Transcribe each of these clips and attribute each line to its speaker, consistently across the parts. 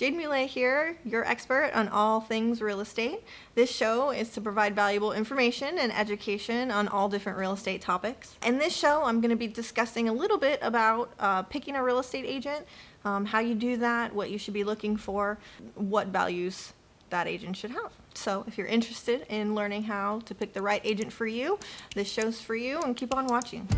Speaker 1: Jade here, your expert on all things real estate. This show is to provide valuable information and education on all different real estate topics. In this show, I'm going to be discussing a little bit about picking a real estate agent, how you do that, what you should be looking for, what values that agent should have. So if you're interested in learning how to pick the right agent for you, this show's for you, and keep on watching.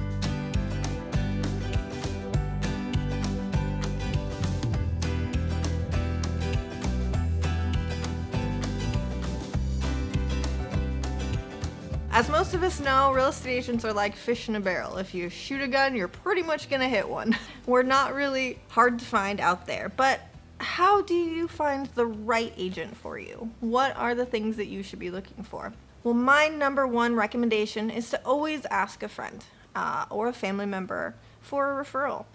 Speaker 1: As most of us know, real estate agents are like fish in a barrel. If you shoot a gun, you're pretty much gonna hit one. We're not really hard to find out there, but how do you find the right agent for you? What are the things that you should be looking for? Well, my number one recommendation is to always ask a friend or a family member for a referral.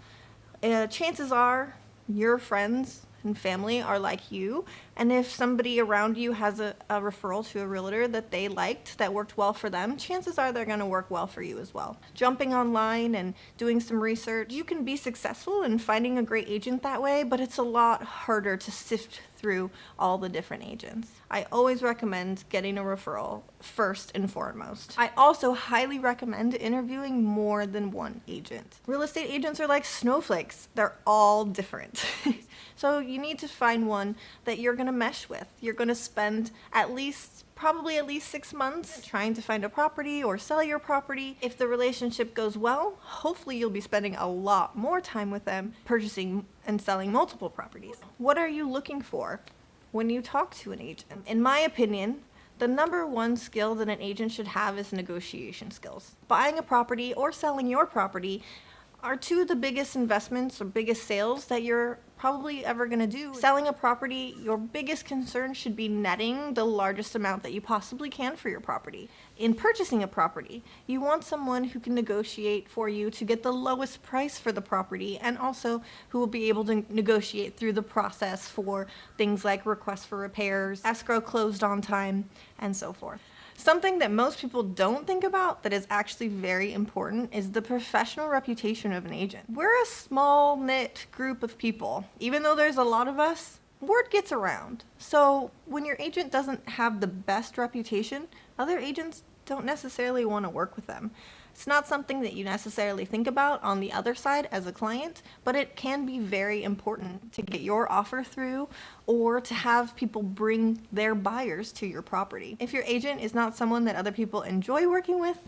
Speaker 1: Chances are your friends and family are like you, and if somebody around you has a referral to a realtor that they liked, that worked well for them, chances are they're going to work well for you as well. Jumping online and doing some research, you can be successful in finding a great agent that way, but it's a lot harder to sift through all the different agents. I always recommend getting a referral first and foremost. I also highly recommend interviewing more than one agent. Real estate agents are like snowflakes. They're all different. So you need to find one that you're gonna mesh with. You're gonna spend probably at least 6 months trying to find a property or sell your property. If the relationship goes well, hopefully you'll be spending a lot more time with them purchasing and selling multiple properties. What are you looking for when you talk to an agent? In my opinion, the number one skill that an agent should have is negotiation skills. Buying a property or selling your property are two of the biggest investments or biggest sales that you're probably ever going to do. Selling a property, your biggest concern should be netting the largest amount that you possibly can for your property. In purchasing a property, you want someone who can negotiate for you to get the lowest price for the property, and also who will be able to negotiate through the process for things like requests for repairs, escrow closed on time, and so forth. Something that most people don't think about that is actually very important is the professional reputation of an agent. We're a small knit group of people. Even though there's a lot of us, word gets around. So when your agent doesn't have the best reputation, other agents don't necessarily want to work with them. It's not something that you necessarily think about on the other side as a client, but it can be very important to get your offer through or to have people bring their buyers to your property. If your agent is not someone that other people enjoy working with,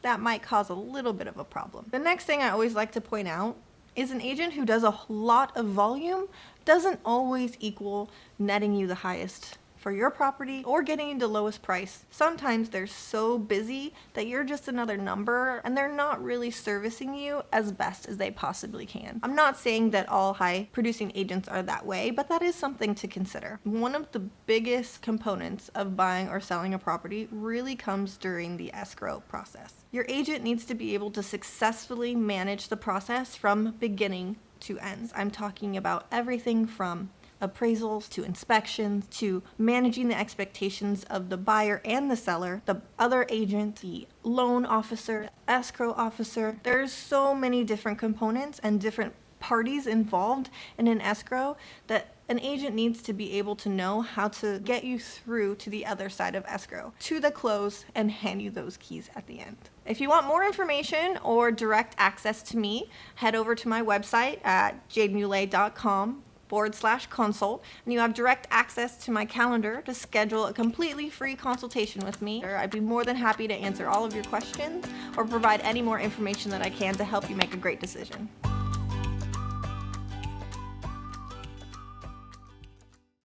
Speaker 1: that might cause a little bit of a problem. The next thing I always like to point out is an agent who does a lot of volume doesn't always equal netting you the highest for your property or getting you the lowest price. Sometimes they're so busy that you're just another number and they're not really servicing you as best as they possibly can. I'm not saying that all high producing agents are that way, but that is something to consider. One of the biggest components of buying or selling a property really comes during the escrow process. Your agent needs to be able to successfully manage the process from beginning to end. I'm talking about everything from appraisals to inspections to managing the expectations of the buyer and the seller, the other agent, the loan officer, escrow officer. There's so many different components and different parties involved in an escrow that an agent needs to be able to know how to get you through to the other side of escrow, to the close, and hand you those keys at the end. If you want more information or direct access to me, head over to my website at jademulay.com/consult, and you have direct access to my calendar to schedule a completely free consultation with me. I'd be more than happy to answer all of your questions or provide any more information that I can to help you make a great decision.